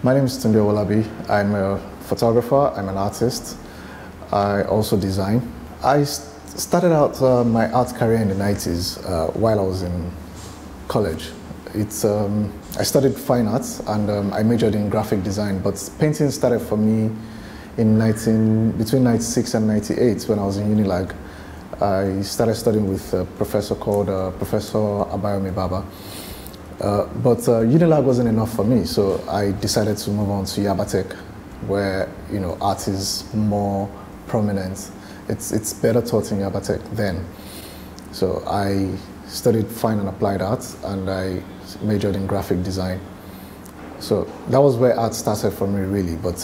My name is Tunde Olabi. I'm a photographer, I'm an artist. I also design. I started out my art career in the 90s while I was in college. I studied fine arts and I majored in graphic design, but painting started for me between 96 and 98 when I was in EbonyLife. I started studying with a professor called Professor Baba. But EbonyLife wasn't enough for me, so I decided to move on to Yabatek, where art is more prominent. It's better taught in Yabatek then. So I studied fine and applied art, and I majored in graphic design. So that was where art started for me, really. But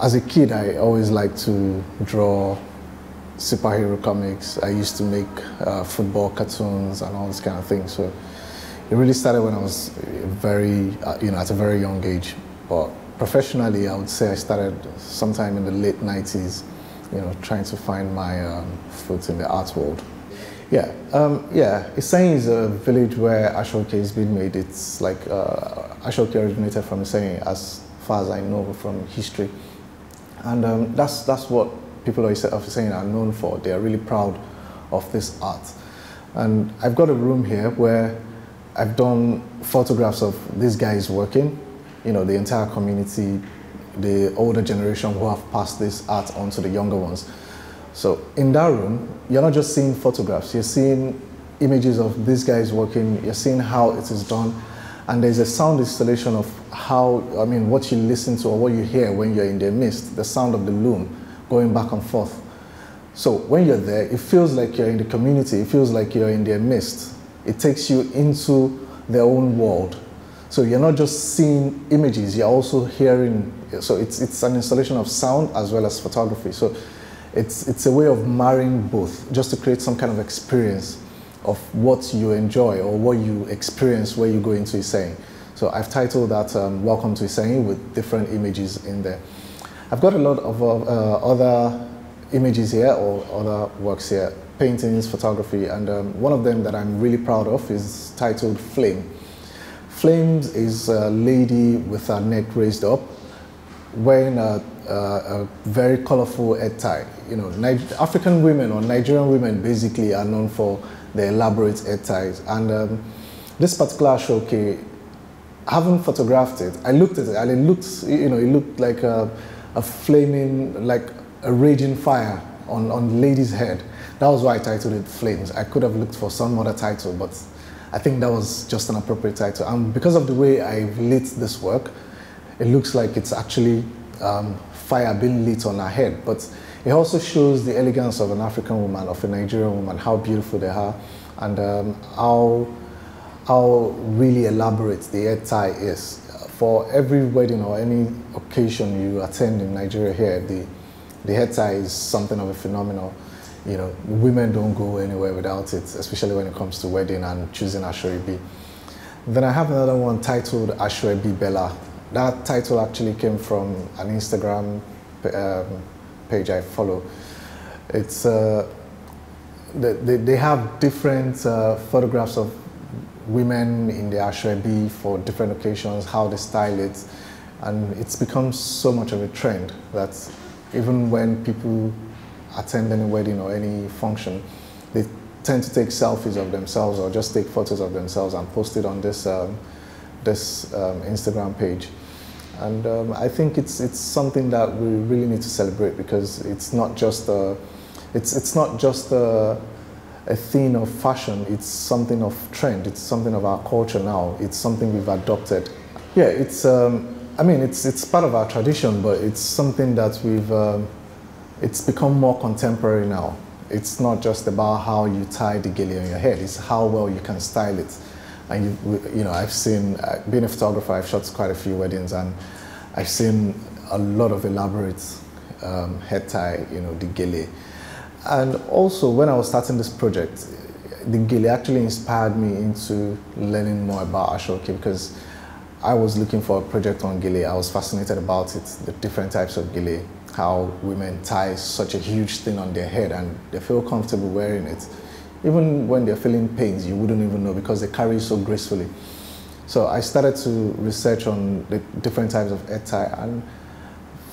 as a kid, I always liked to draw superhero comics. I used to make football cartoons and all this kind of thing. So it really started when I was at a very young age. But professionally, I would say I started sometime in the late 90s, trying to find my foot in the art world. Yeah, Iseyin is a village where Ashoke is being made. It's like Ashoke originated from Iseyin, as far as I know from history. And that's what people of Iseyin are known for. They are really proud of this art. And I've got a room here where I've done photographs of these guys working, the entire community, the older generation who have passed this art on to the younger ones. So in that room, you're not just seeing photographs, you're seeing images of these guys working, you're seeing how it is done, and there's a sound installation of what you listen to or what you hear when you're in their midst, the sound of the loom going back and forth. So when you're there, it feels like you're in the community, it feels like you're in their midst. It takes you into their own world. So you're not just seeing images, you're also hearing. So it's an installation of sound as well as photography. So it's a way of marrying both, just to create some kind of experience of what you enjoy or what you experience where you go into Iseyin. So I've titled that Welcome to Iseyin with different images in there. I've got a lot of other images here or other works here, paintings, photography, and one of them that I'm really proud of is titled Flame. Flames is a lady with her neck raised up, wearing a very colorful head tie. African women or Nigerian women basically are known for their elaborate head ties. And this particular showcase, I haven't photographed it. I looked at it and it looked like a flaming, like a raging fire on the lady's head. That was why I titled it Flames. I could have looked for some other title, but I think that was just an appropriate title. And because of the way I've lit this work, it looks like it's actually fire being lit on her head. But it also shows the elegance of an African woman, of a Nigerian woman, how beautiful they are, and how really elaborate the head tie is. For every wedding or any occasion you attend in Nigeria here, the head tie is something of a phenomenal. Women don't go anywhere without it, especially when it comes to wedding and choosing Ashwebi. Then I have another one titled Ashwebi Bella. That title actually came from an Instagram page I follow. It's they have different photographs of women in the Ashwebi for different occasions, how they style it, and it's become so much of a trend that even when people attend any wedding or any function, they tend to take selfies of themselves or just take photos of themselves and post it on this Instagram page. And I think it's something that we really need to celebrate, because it's not just a thing of fashion. It's something of trend. It's something of our culture now. It's something we've adopted. Yeah, it's part of our tradition, but it's something that it's become more contemporary now. It's not just about how you tie the gele on your head, it's how well you can style it. And I've seen, being a photographer, I've shot quite a few weddings, and I've seen a lot of elaborate head tie, the gele. And also, when I was starting this project, the gele actually inspired me into learning more about Ashoke, because I was looking for a project on gele. I was fascinated about it, the different types of gele, how women tie such a huge thing on their head and they feel comfortable wearing it. Even when they're feeling pains, you wouldn't even know, because they carry it so gracefully. So I started to research on the different types of head tie, and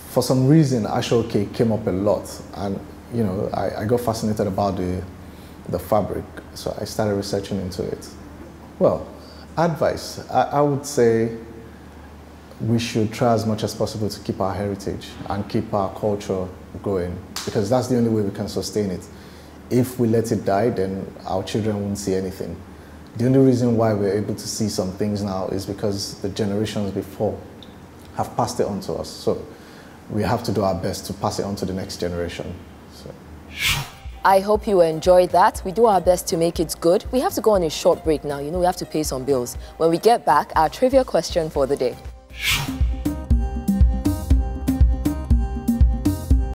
for some reason, ashoke came up a lot, and you know, I got fascinated about the fabric, so I started researching into it. Well, advice, I would say we should try as much as possible to keep our heritage and keep our culture going, because that's the only way we can sustain it. If we let it die, then our children won't see anything. The only reason why we're able to see some things now is because the generations before have passed it on to us. So we have to do our best to pass it on to the next generation. So. I hope you enjoyed that. We do our best to make it good. We have to go on a short break now. You know, we have to pay some bills. When we get back, our trivia question for the day.